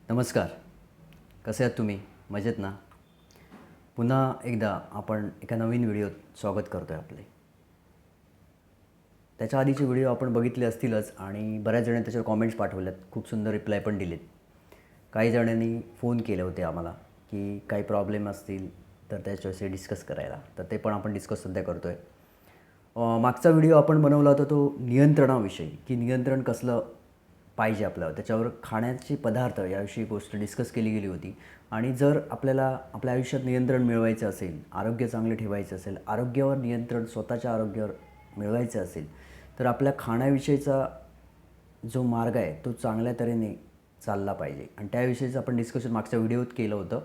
नमस्कार. कसे आहात तुम्ही? मजेत ना? पुन्हा एकदा आपण एका नवीन व्हिडिओत स्वागत करतो आहे आपले. त्याच्या आधीचे व्हिडिओ आपण बघितले असतीलच आणि बऱ्याच जणांनी त्याच्यावर कॉमेंट्स पाठवल्यात. खूप सुंदर रिप्लाय पण दिलेत. काही जणांनी फोन केले होते आम्हाला, की काही प्रॉब्लेम असतील तर त्याच्याविषयी डिस्कस करायला. तर ते पण आपण डिस्कस सध्या करतो आहे. मागचा व्हिडिओ आपण बनवला होता तो नियंत्रणाविषयी, की नियंत्रण कसलं पाहिजे आपल्यावर. त्याच्यावर खाण्याचे पदार्थ याविषयी गोष्ट डिस्कस केली गेली होती. आणि जर आपल्याला आपल्या आयुष्यात नियंत्रण मिळवायचं असेल, आरोग्य चांगले ठेवायचं असेल, आरोग्यावर नियंत्रण स्वतःच्या आरोग्यावर मिळवायचं असेल, तर आपल्या खाण्याविषयीचा जो मार्ग आहे तो चांगल्या तऱ्हेने चालला पाहिजे. आणि त्याविषयीचं आपण डिस्कशन मागच्या व्हिडिओत केलं होतं.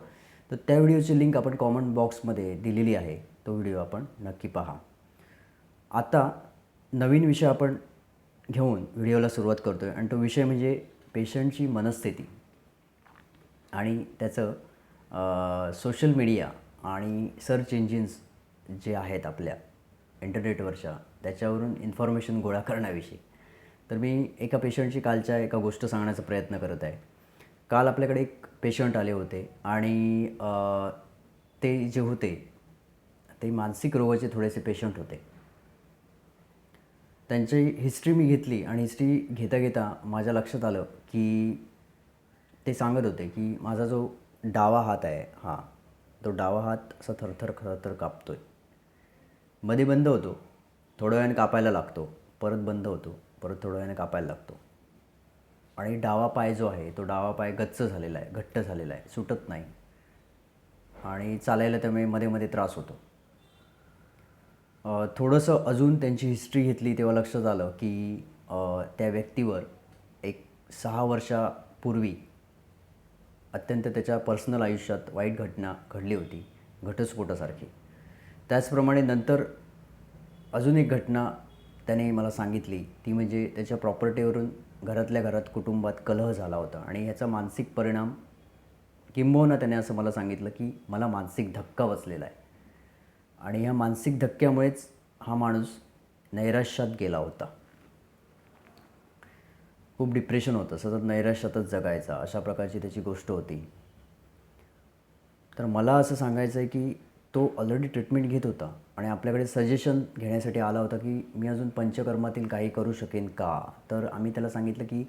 तर त्या व्हिडिओची लिंक आपण कॉमेंट बॉक्समध्ये दिलेली आहे. तो व्हिडिओ आपण नक्की पहा. आता नवीन विषय आपण घेऊन व्हिडिओला सुरुवात करतो आहे आणि तो विषय म्हणजे पेशंटची मनस्थिती आणि त्याचं सोशल मीडिया आणि सर्च इंजिन्स जे आहेत आपल्या इंटरनेटवरच्या त्याच्यावरून इन्फॉर्मेशन गोळा करण्याविषयी. तर मी एका पेशंटची कालच्या एका गोष्ट सांगण्याचा प्रयत्न करत आहे. काल आपल्याकडे एक पेशंट आले होते आणि ते जे होते ते मानसिक रोगाचे थोडेसे पेशंट होते. त्यांची हिस्ट्री मी घेतली आणि हिस्ट्री घेता घेता माझ्या लक्षात आलं की ते सांगत होते की माझा जो डावा हात आहे तो डावा हात असा थरथर थरथर कापतो आहे. मध्ये बंद होतो, थोड्या वेळाने कापायला लागतो, परत बंद होतो, परत थोड्या वेळाने कापायला लागतो. आणि डावा पाय जो आहे तो डावा पाय गच्च झालेला आहे, घट्ट झालेला आहे, सुटत नाही आणि चालायला त्यामुळे मध्ये मध्ये त्रास होतो. थोडंसं अजून त्यांची हिस्ट्री घेतली तेव्हा लक्षात आलं की त्या व्यक्तीवर एक 6 वर्षापूर्वी अत्यंत त्याच्या पर्सनल आयुष्यात वाईट घटना घडली होती, घटस्फोटासारखी. त्याचप्रमाणे नंतर अजून एक घटना त्याने मला सांगितली, ती म्हणजे त्याच्या प्रॉपर्टीवरून घरातल्या घरात कुटुंबात कलह झाला होता आणि ह्याचा मानसिक परिणाम किंबहुना त्याने असं मला सांगितलं की मला मानसिक धक्का बसलेला आहे आणि ह्या मानसिक धक्क्यामुळेच हा माणूस नैराश्यात गेला होता. खूप डिप्रेशन होतं, सतत नैराश्यातच जगायचा, अशा प्रकारची त्याची गोष्ट होती. तर मला असं सांगायचं आहे की तो ऑलरेडी ट्रीटमेंट घेत होता आणि आपल्याकडे सजेशन घेण्यासाठी आला होता की मी अजून पंचकर्मातील काही करू शकेन का. तर आम्ही त्याला सांगितलं की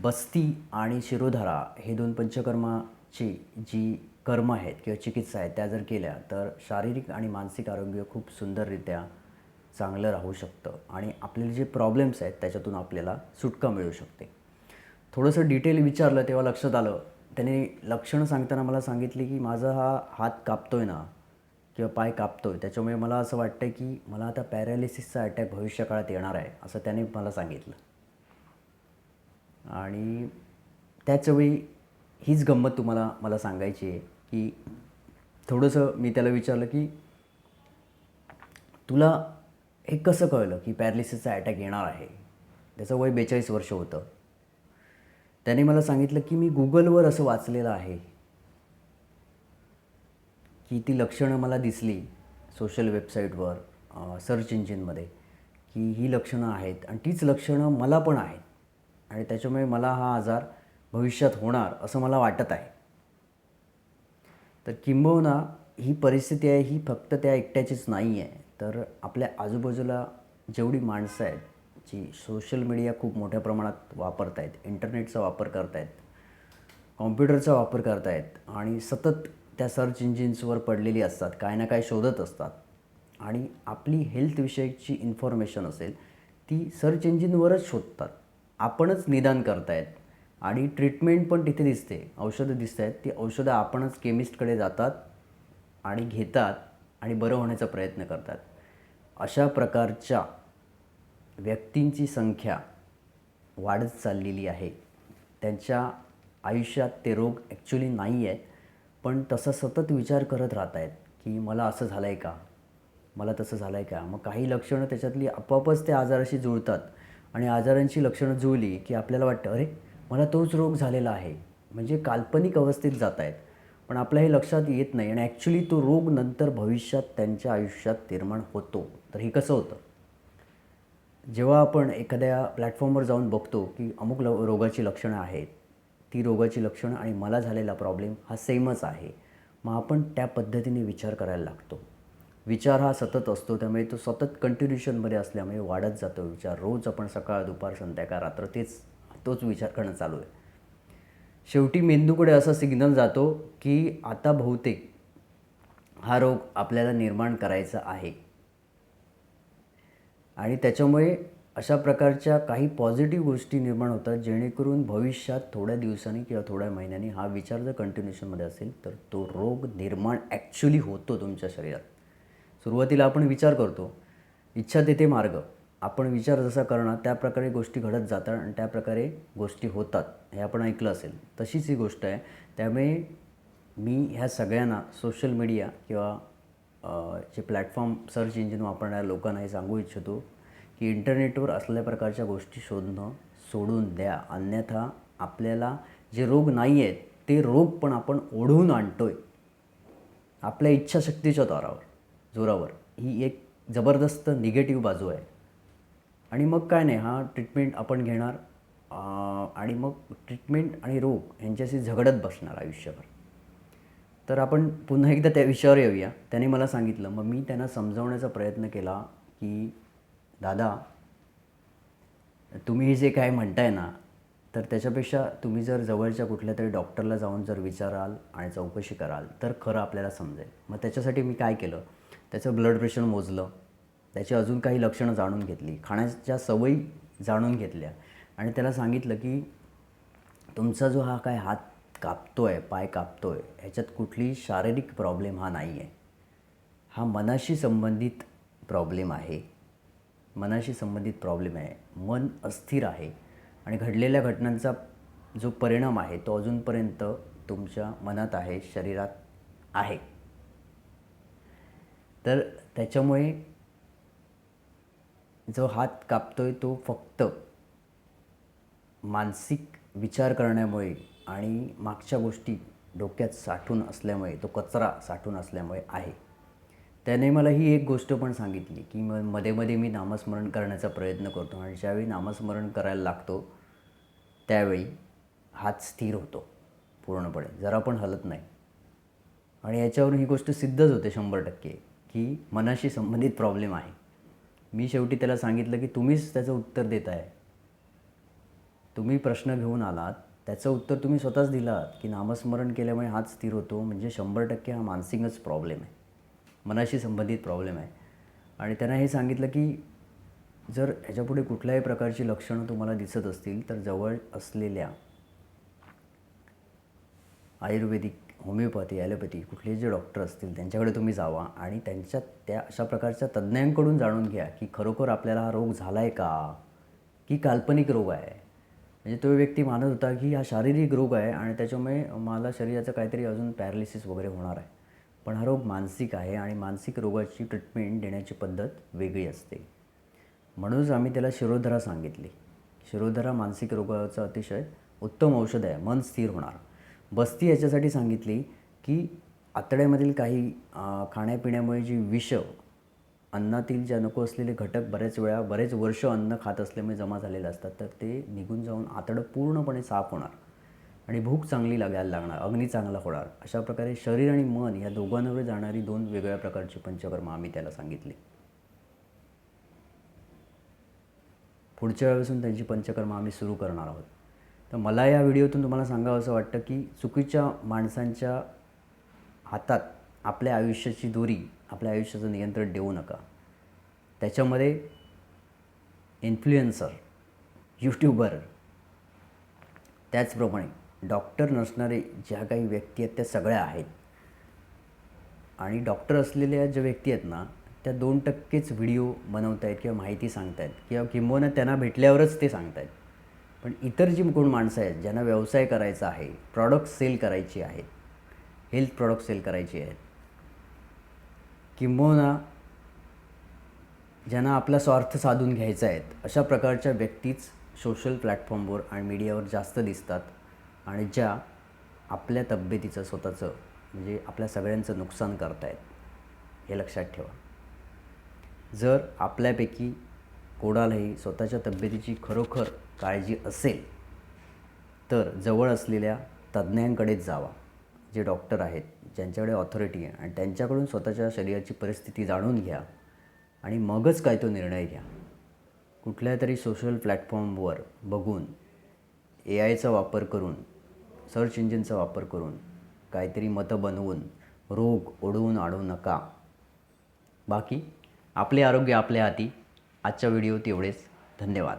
बस्ती आणि शिरोधारा हे 2 पंचकर्माची जी कर्म आहेत किंवा चिकित्सा आहेत त्या जर केल्या तर शारीरिक आणि मानसिक आरोग्य खूप सुंदररित्या चांगलं राहू शकतं आणि आपले जे प्रॉब्लेम्स आहेत त्याच्यातून आपल्याला सुटका मिळू शकते. थोडंसं डिटेल विचारलं तेव्हा लक्षात आलं. त्याने लक्षणं सांगताना मला सांगितली की माझा हा हात कापतो आहे ना किंवा पाय कापतो आहे त्याच्यामुळे मला असं वाटतं की मला आता पॅरालिसिसचा अटॅक भविष्यकाळात येणार आहे, असं त्याने मला सांगितलं. आणि त्याचवेळी हीच गंमत तुम्हाला मला सांगायची आहे की थोडंसं मी त्याला विचारलं की तुला हे कसं कळलं की पॅरालिसिसचा अटॅक येणार आहे. त्याचं वय 42 वर्ष होतं. त्याने मला सांगितलं की मी गुगलवर असं वाचलेलं आहे की ती लक्षणं मला दिसली सोशल वेबसाईटवर, सर्च इंजिनमध्ये, की ही लक्षणं आहेत आणि तीच लक्षणं मला पण आहेत आणि त्याच्यामुळे मला हा आजार भविष्यात होणार असं मला वाटत आहे. तर किंबहुना ही परिस्थिती आहे ही फक्त त्या एकट्याचीच नाही आहे, तर आपल्या आजूबाजूला जेवढी माणसं आहेत जी सोशल मीडिया खूप मोठ्या प्रमाणात वापरत आहेत, इंटरनेटचा वापर करत आहेत, कॉम्प्युटरचा वापर करत आहेत आणि सतत त्या सर्च इंजिन्सवर पडलेली असतात, काय ना काय शोधत असतात आणि आपली हेल्थविषयकची इन्फॉर्मेशन असेल ती सर्च इंजिनवरच शोधतात. आपणच निदान करतायत आणि ट्रीटमेंट पण तिथे दिसते, औषधं दिसत आहेत, ती औषधं आपणच केमिस्टकडे जातात आणि घेतात आणि बरं होण्याचा प्रयत्न करतात. अशा प्रकारच्या व्यक्तींची संख्या वाढत चाललेली आहे. त्यांच्या आयुष्यात ते रोग ॲक्च्युली नाही आहेत, पण तसा सतत विचार करत राहत आहेत की मला असं झालं आहे का, मला तसं झालं आहे का. मग काही लक्षणं त्याच्यातली आपोआपच त्या आजाराशी जुळतात आणि आजारांची लक्षणं जुळली की आपल्याला वाटतं अरे मला तोच रोग झालेला आहे. म्हणजे काल्पनिक अवस्थेत जात आहेत, पण आपल्या हे लक्षात येत नाही आणि ॲक्च्युली तो रोग नंतर भविष्यात त्यांच्या आयुष्यात निर्माण होतो. तर हे कसं होतं, जेव्हा आपण एखाद्या प्लॅटफॉर्मवर जाऊन बघतो की अमुक रोगाची लक्षणं आहेत, ती रोगाची लक्षणं आणि मला झालेला प्रॉब्लेम हा सेमच आहे. मग आपण त्या पद्धतीने विचार करायला लागतो. विचार हा सतत असतो, त्यामुळे तो सतत कंटिन्यूशनमध्ये असल्यामुळे वाढत जातो विचार. रोज आपण सकाळ, दुपार, संध्याकाळ, रात्र तोच विचार करणं चालू आहे. शेवटी मेंदूकडे असा सिग्नल जातो की आता बहुतेक हा रोग आपल्याला निर्माण करायचा आहे. आणि त्याच्यामुळे अशा प्रकारच्या काही पॉझिटिव्ह गोष्टी निर्माण होतात, जेणेकरून भविष्यात थोड्या दिवसांनी किंवा थोड्या महिन्यांनी हा विचार जर कंटिन्यूशनमध्ये असेल तर तो रोग निर्माण ॲक्च्युली होतो तुमच्या शरीरात. सुरुवातीला आपण विचार करतो, इच्छा तेथे मार्ग. आपण विचार जसा करणार त्याप्रकारे गोष्टी घडत जातात आणि त्याप्रकारे गोष्टी होतात, हे आपण ऐकलं असेल. तशीच ही गोष्ट आहे. त्यामुळे मी ह्या सगळ्यांना सोशल मीडिया किंवा जे प्लॅटफॉर्म सर्च इंजिन वापरणाऱ्या लोकांना हे सांगू इच्छितो की इंटरनेटवर असल्या प्रकारच्या गोष्टी शोधणं सोडून द्या. अन्यथा आपल्याला जे रोग नाही आहेत ते रोग पण आपण ओढवून आणतो आहे आपल्या इच्छाशक्तीच्या जोरावर. ही एक जबरदस्त निगेटिव्ह बाजू आहे. आणि मग काय नाही, हा ट्रीटमेंट आपण घेणार आणि मग ट्रीटमेंट आणि रोग यांच्याशी झगडत बसणार आयुष्यभर. तर आपण पुन्हा एकदा त्या विषयावर येऊया. त्याने मला सांगितलं, मग मी त्यांना समजावण्याचा प्रयत्न केला की दादा, तुम्ही जे काय म्हणताय ना, तर त्याच्यापेक्षा तुम्ही जर जवळच्या कुठल्या तरी डॉक्टरला जाऊन जर विचाराल आणि चौकशी कराल तर खरं आपल्याला समजेल. मग त्याच्यासाठी मी काय केलं, त्याचं ब्लड प्रेशर मोजलं, त्याची अजून काही लक्षणं जाणून घेतली, खाण्याच्या सवयी जाणून घेतल्या आणि त्याला सांगितलं की तुमचा जो हा काय हात कापतो आहे, पाय कापतो आहे, ह्याच्यात कुठलीही शारीरिक प्रॉब्लेम हा नाही आहे. हा मनाशी संबंधित प्रॉब्लेम आहे. मनाशी संबंधित प्रॉब्लेम आहे. मन अस्थिर आहे आणि घडलेल्या घटनांचा जो परिणाम आहे तो अजूनपर्यंत तुमच्या मनात आहे, शरीरात आहे. तर त्याच्यामुळे जो हात कापतोय तो फक्त मानसिक विचार करण्यामुळे आणि मागच्या गोष्टी डोक्यात साठून असल्यामुळे, तो कचरा साठून असल्यामुळे आहे. त्याने मला ही एक गोष्ट पण सांगितली की मध्ये मध्ये मी नामस्मरण करण्याचा प्रयत्न करतो आणि ज्यावेळी नामस्मरण करायला लागतो त्यावेळी हात स्थिर होतो पूर्णपणे, जरा पण हलत नाही. आणि याच्यावरून ही गोष्ट सिद्धच होते 100% की मनाशी संबंधित प्रॉब्लेम आहे. मी शेवटी त्याला सांगितलं की तुम्हीच त्याचं उत्तर देत आहे. तुम्ही प्रश्न घेऊन आलात, त्याचं उत्तर तुम्ही स्वतःच दिलात की नामस्मरण केल्यामुळे हात स्थिर होतो, म्हणजे 100% हा मानसिकच प्रॉब्लेम आहे, मनाशी संबंधित प्रॉब्लेम आहे. आणि त्यांना हे सांगितलं की जर ह्याच्यापुढे कुठल्याही प्रकारची लक्षणं तुम्हाला दिसत असतील तर जवळ असलेल्या आयुर्वेदिक, होमिओपॅथी, ॲलोपॅथी कुठले जे डॉक्टर असतील त्यांच्याकडे तुम्ही जावा आणि त्या अशा प्रकारच्या तज्ज्ञांकडून जाणून घ्या की खरोखर आपल्याला हा रोग झाला आहे का, की काल्पनिक रोग आहे. म्हणजे तो व्यक्ती मानत होता की हा शारीरिक रोग आहे आणि त्याच्यामुळे मला शरीराचं काहीतरी अजून पॅरालिसिस वगैरे होणार आहे. पण हा रोग मानसिक आहे आणि मानसिक रोगाची ट्रीटमेंट देण्याची पद्धत वेगळी असते. म्हणूनच आम्ही त्याला शिरोधरा सांगितली. शिरोधरा मानसिक रोगाचं अतिशय उत्तम औषध आहे, मन स्थिर होणार. बस्ती याच्यासाठी सांगितली की आतड्यामधील काही खाण्यापिण्यामुळे जी विष, अन्नातील ज्या नको असलेले घटक बरेच वर्ष अन्न खात असल्यामुळे जमा झालेले असतात, तर ते निघून जाऊन आतडं पूर्णपणे साफ होणार आणि भूक चांगली लागायला लागणार, अग्नी चांगला होणार. अशा प्रकारे शरीर आणि मन या दोघांवर जाणारी 2 वेगळ्या प्रकारची पंचकर्म आम्ही त्याला सांगितली. पुढच्या वेळेपासून त्यांची पंचकर्म आम्ही सुरू करणार आहोत. तर मला या व्हिडिओतून तुम्हाला सांगावं असं वाटतं की चुकीच्या माणसांच्या हातात आपल्या आयुष्याची दोरी, आपल्या आयुष्याचं नियंत्रण देऊ नका. त्याच्यामध्ये इन्फ्लुएन्सर, यूट्यूबर, त्याचप्रमाणे डॉक्टर नसणारे ज्या काही व्यक्ती आहेत त्या सगळ्या आहेत. आणि डॉक्टर असलेल्या ज्या व्यक्ती आहेत ना, त्या 2%च व्हिडिओ बनवत आहेत किंवा माहिती सांगत आहेत किंवा किंबहुना त्यांना भेटल्यावरच ते सांगत आहेत. पण इतर जी कोण माणसं आहेत ज्यांना व्यवसाय करायचा आहे, प्रॉडक्ट सेल करायची आहेत, हेल्थ प्रॉडक्ट सेल करायची आहेत, किंबहुना ज्यांना आपला स्वार्थ साधून घ्यायचा आहे, अशा प्रकारच्या व्यक्तीच सोशल प्लॅटफॉर्मवर आणि मीडियावर जास्त दिसतात आणि ज्या आपल्या तब्येतीचं स्वतःचं म्हणजे आपल्या सगळ्यांचं नुकसान करतायत, हे लक्षात ठेवा. जर आपल्यापैकी कोणालाही स्वतःच्या तब्येतीची खरोखर काळजी असेल तर जवळ असलेल्या तज्ज्ञांकडेच जावा, जे डॉक्टर आहेत, ज्यांच्याकडे ऑथॉरिटी आहे, आणि त्यांच्याकडून स्वतःच्या शरीराची परिस्थिती जाणून घ्या आणि मगच काय तो निर्णय घ्या. कुठल्या तरी सोशल प्लॅटफॉर्मवर बघून AI चा वापर करून, सर्च इंजिनचा वापर करून काहीतरी मतं बनवून रोग ओढवून आणू नका. बाकी आपले आरोग्य आपल्या हाती. आजच्या व्हिडिओत एवढेच. धन्यवाद.